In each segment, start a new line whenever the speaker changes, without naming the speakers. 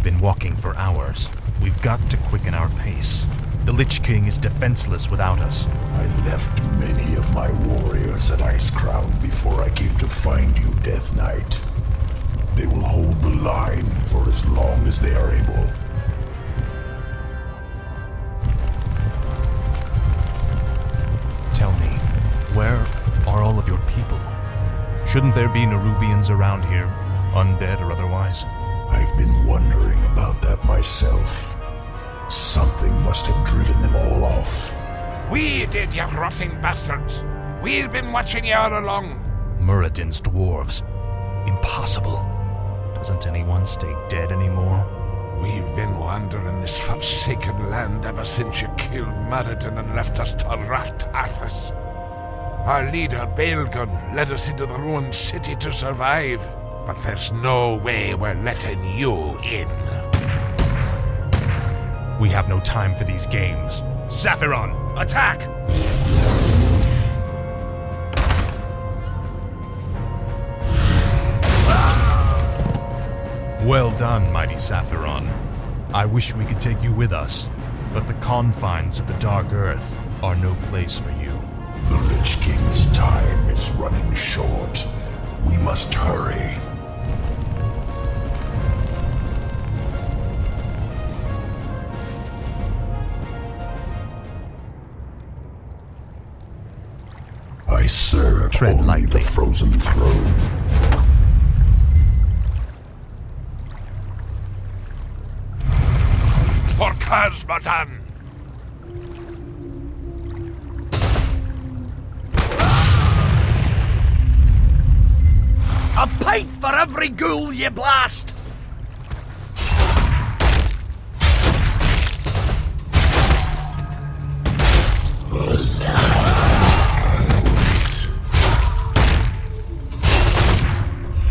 We've been walking for hours. We've got to quicken our pace. The Lich King is defenseless without us.
I left many of my warriors at Ice Crown before I came to find you, Death Knight. They will hold the line for as long as they are able.
Tell me, where are all of your people? Shouldn't there be Nerubians around here, undead or otherwise?
I've been wondering about that myself. Something must have driven them all off.
We did, you rotting bastards! We've been watching you all along!
Muradin's dwarves. Impossible. Doesn't anyone stay dead anymore?
We've been wandering this forsaken land ever since you killed Muradin and left us to rot at us. Our leader, Baelgun, led us into the ruined city to survive, but there's no way we're letting you in.
We have no time for these games. Saphiron, attack! Well done, mighty Saphiron. I wish we could take you with us, but the confines of the Dark Earth are no place for you.
The Lich King's time is running short. We must hurry. I serve
Tread
only
lightly.
the Frozen Throne.
For Kazmatan!
A pint for every ghoul ye blast!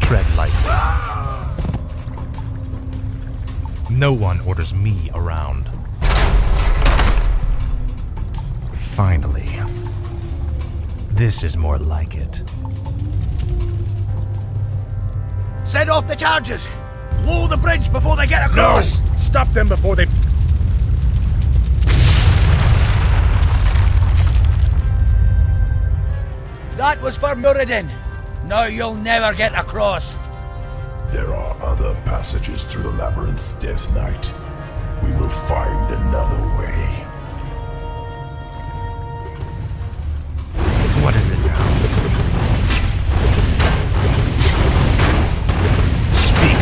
Tread lightly. No one orders me around. Finally. This is more like it.
Send off the charges! Blow the bridge before they get across!
No! Stop them before they...
That was for Muradin. Now you'll never get across.
There are other passages through the labyrinth, Death Knight. We will find another way.
What is it now? Speak.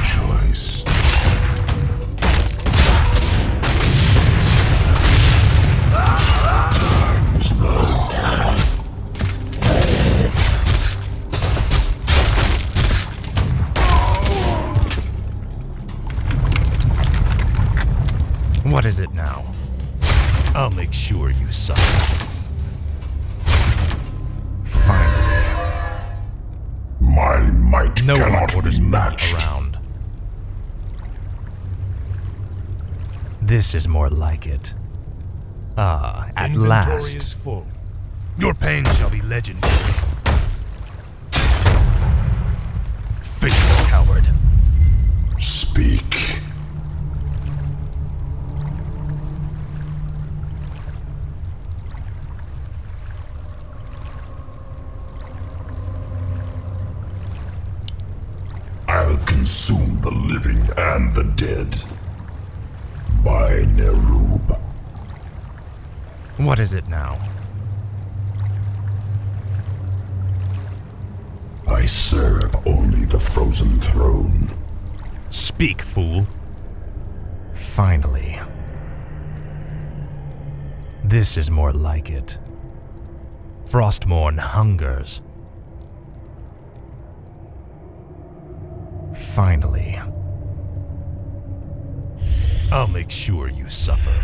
Choice. Time's not.
What is it now? I'll make sure you suffer. Finally.
My might
No one
cannot
orders
be
me
matched.
around. This is more like it. Ah, at
Inventory
last.
is full.
Your pain shall be legendary. Finish, coward.
Speak. I'll consume the living and the dead. By Nerub.
What is it now?
I serve only the Frozen Throne.
Speak, fool. Finally. This is more like it. Frostmourne hungers. Finally. I'll make sure you suffer.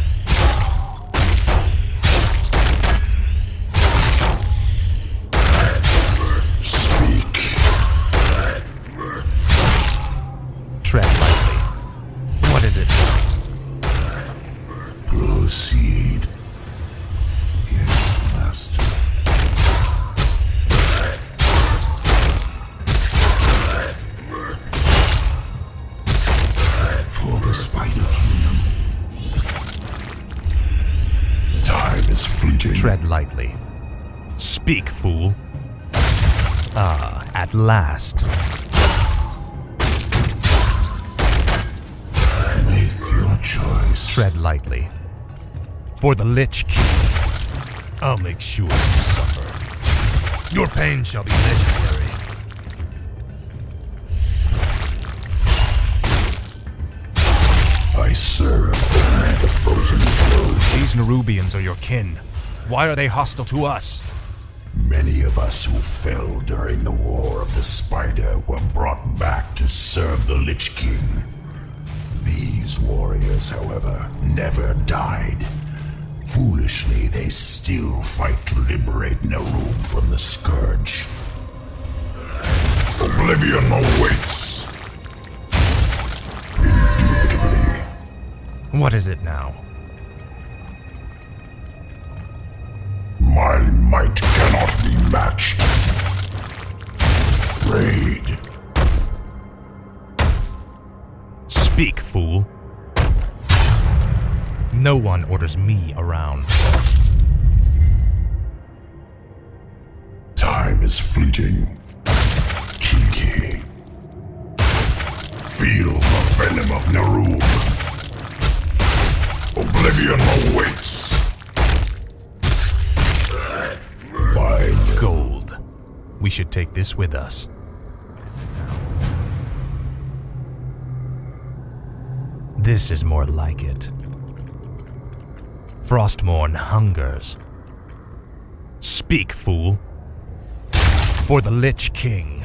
Speak.
Tread lightly. What is it?
Proceed. Yes, master. For the Spider Kingdom. Time is fleeting.
Tread lightly. Speak, fool. Ah, at last.
Make your choice.
Tread lightly. For the Lich King. I'll make sure you suffer. Your pain shall be legendary.
I serve only the frozen throne.
These Nerubians are your kin. Why are they hostile to us?
Many of us who fell during the War of the Spider were brought back to serve the Lich King. These warriors, however, never died. Foolishly, they still fight to liberate Naru from the Scourge. Oblivion awaits. Indubitably.
What is it now?
My might cannot be matched. Raid.
Speak, fool. No one orders me around.
Time is fleeting. Kinky. Feel the venom of Naru. Oblivion awaits. By
Gold. We should take this with us. This is more like it. Frostmourne hungers. Speak, fool. For the Lich King.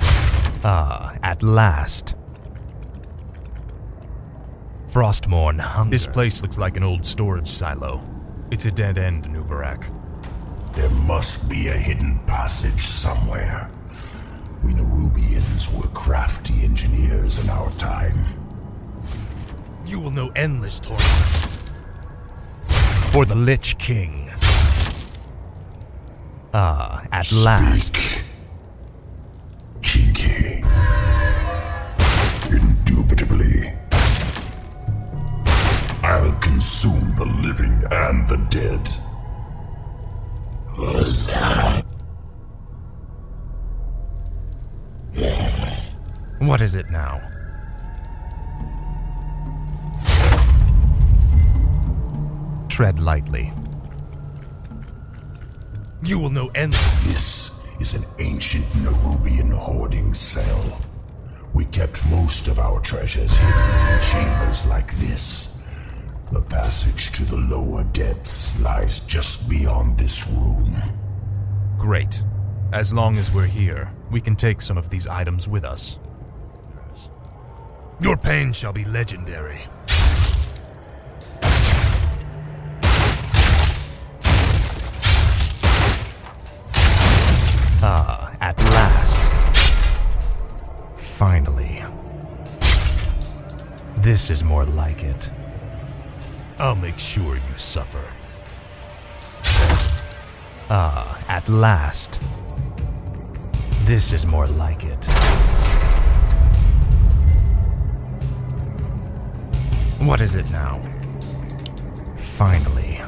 Ah, at last. Frostmourne hungers. This place looks like an old storage silo. It's a dead end, Nubarak.
There must be a hidden passage somewhere. We Nerubians were crafty engineers in our time.
You will know endless torment. For the Lich King. Ah, at last.
Speak. Kinky. Indubitably. I'll consume the living and the dead.
What is it now? Tread lightly. You will know endless.
This is an ancient Nerubian hoarding cell. We kept most of our treasures hidden in chambers like this. The passage to the lower depths lies just beyond this room.
Great. As long as we're here, we can take some of these items with us. Your pain shall be legendary. Ah, at last. Finally. This is more like it. I'll make sure you suffer. Ah, at last. This is more like it. What is it now? Finally.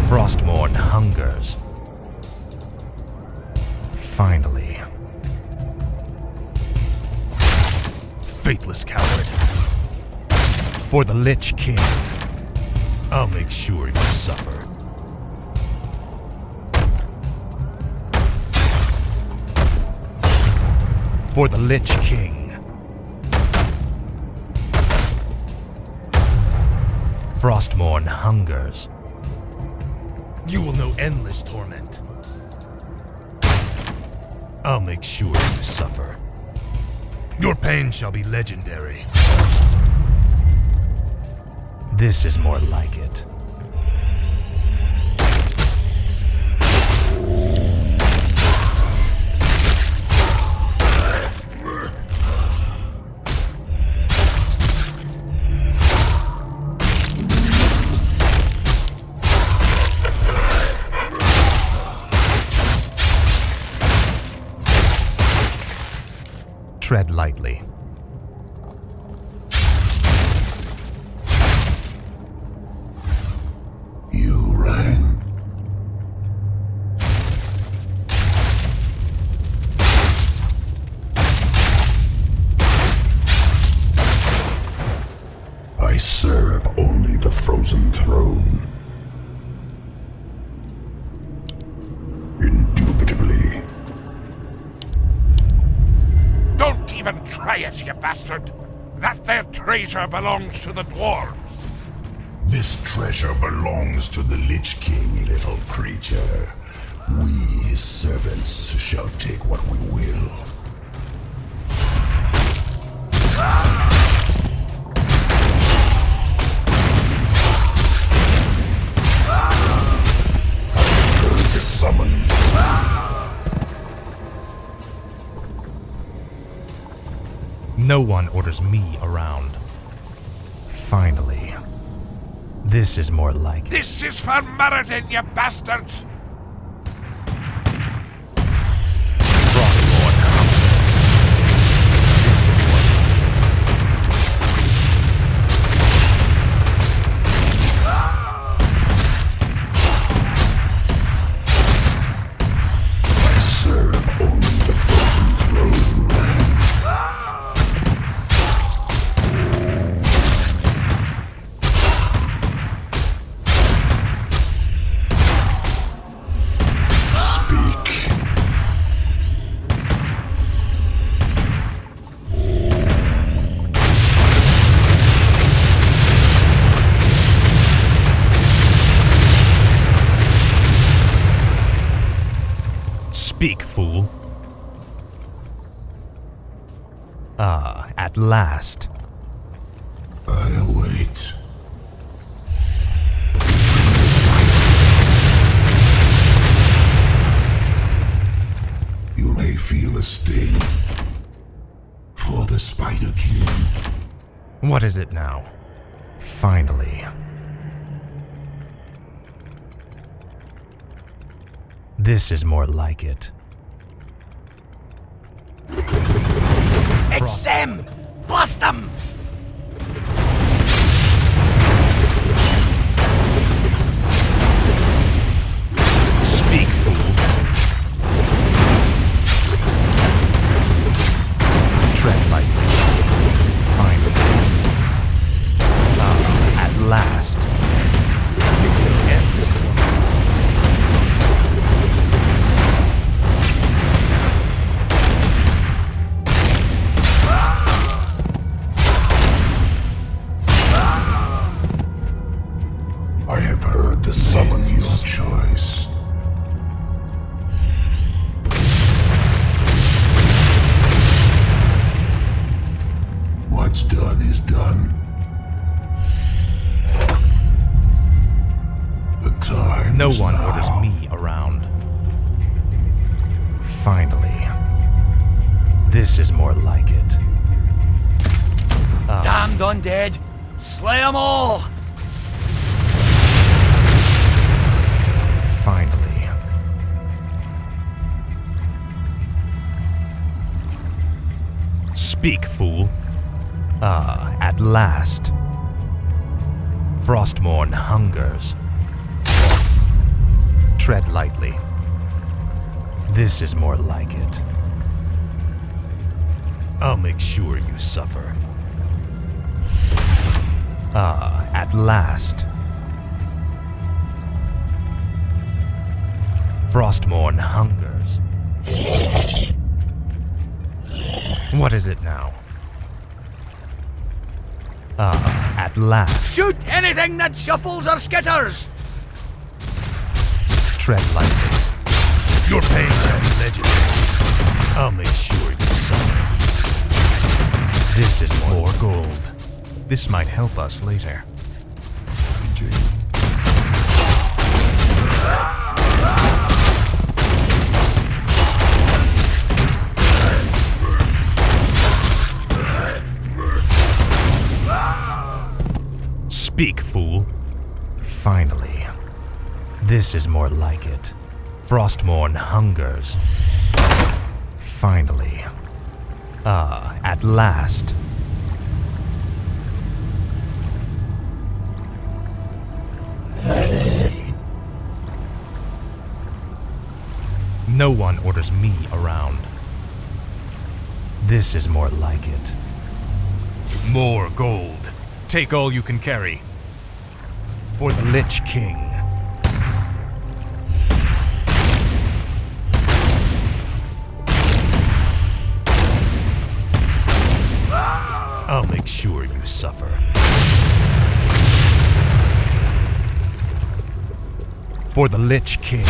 Frostmourne hungers. Finally. Faithless coward. For the Lich King. I'll make sure you suffer. For the Lich King. Frostmourne hungers. You will know endless torment. I'll make sure you suffer. Your pain shall be legendary. This is more like it. Tread lightly.
You rang. I serve only the frozen throne. Indubitably.
Don't even try it, you bastard! That there treasure belongs to the dwarves!
This treasure belongs to the Lich King, little creature. We, his servants, shall take what we will. I've heard the summons.
No one orders me around. Finally. This is more like it.
This is for Meriden, you bastards!
Frostborn hungers. This is more like
I serve only the frozen throne. Speak.
Speak, fool. Ah, at last.
I await. You may feel a sting for the Spider Kingdom.
What is it now? Finally. This is more like it.
It's them! Blast them!
Speak, fool. Tread lightly. Finally. Ah, at last.
You'll end this one.
I have heard the summons. Your choice. What's done is done. The time
No
is
one
now.
orders me around. Finally. This is more like it.
Damned undead! Slay them all!
Finally. Speak, fool. Ah, at last. Frostmourne hungers. Tread lightly. This is more like it. I'll make sure you suffer. Ah, at last. Frostmourne hungers. What is it now? Ah, at last.
Shoot anything that shuffles or skitters!
Tread lightly. Your pain shall be legendary. I'll make sure you suffer. This is more gold. This might help us later. Speak, fool. Finally. This is more like it. Frostmourne hungers. Finally. Ah, at last. No one orders me around. This is more like it. More gold. Take all you can carry. For the Lich King. I'll make sure you suffer. For the Lich King.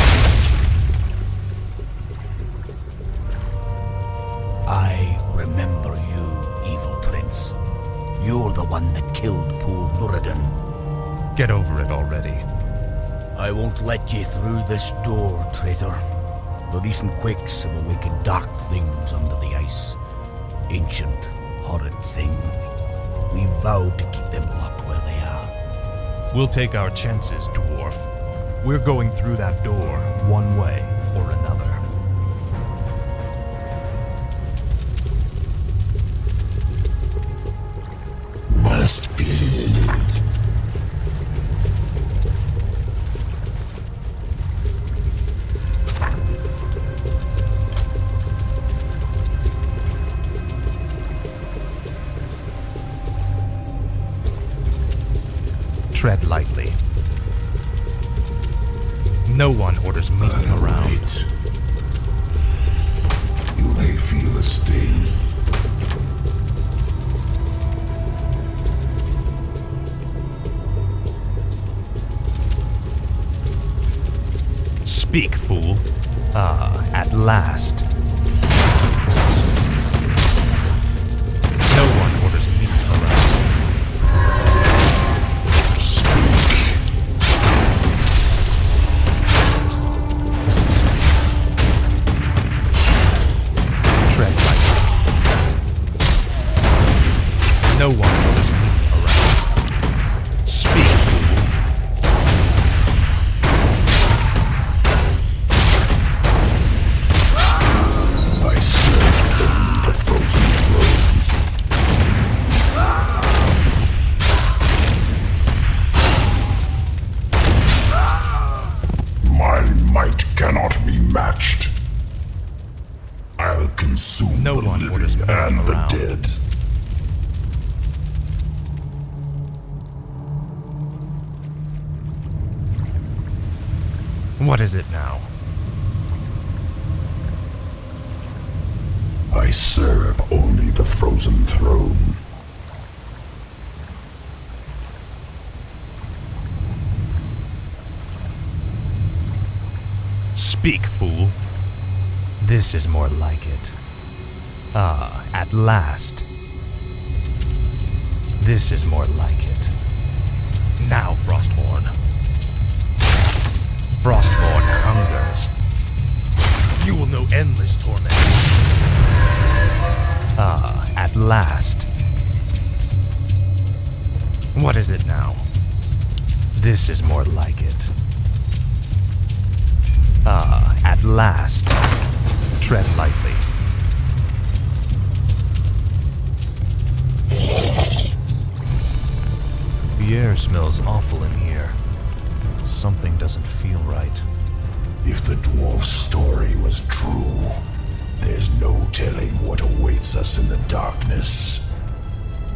I remember you, evil prince. You're the one that killed poor Muradin.
Get over it already.
I won't let you through this door, traitor. The recent quakes have awakened dark things under the ice. Ancient, horrid things. We vowed to keep them locked where they are.
We'll take our chances, dwarf. We're going through that door, one way or another.
Must be.
Tread lightly. No one orders me around.
Wait. You may feel a sting.
Speak, fool. Ah, at last. No one orders me around. Tread lightly. No one orders me around. Speak, fool.
I serve only the frozen throne. My might cannot be matched. I'll consume
No
the
one orders
living
me
and the
around.
dead.
What is it now?
I serve only the frozen throne.
Speak, fool. This is more like it. Ah, at last. This is more like it. Now, Frosthorn. Frostborn hungers. You will know endless torment. Ah, at last. What is it now? This is more like it. Ah, at last. Tread lightly. The air smells awful in here. Something doesn't feel right.
If the dwarf's story was true, there's no telling what awaits us in the darkness.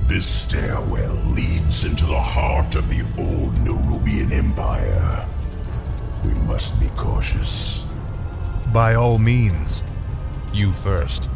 This stairwell leads into the heart of the old Nerubian Empire. We must be cautious.
By all means. You first.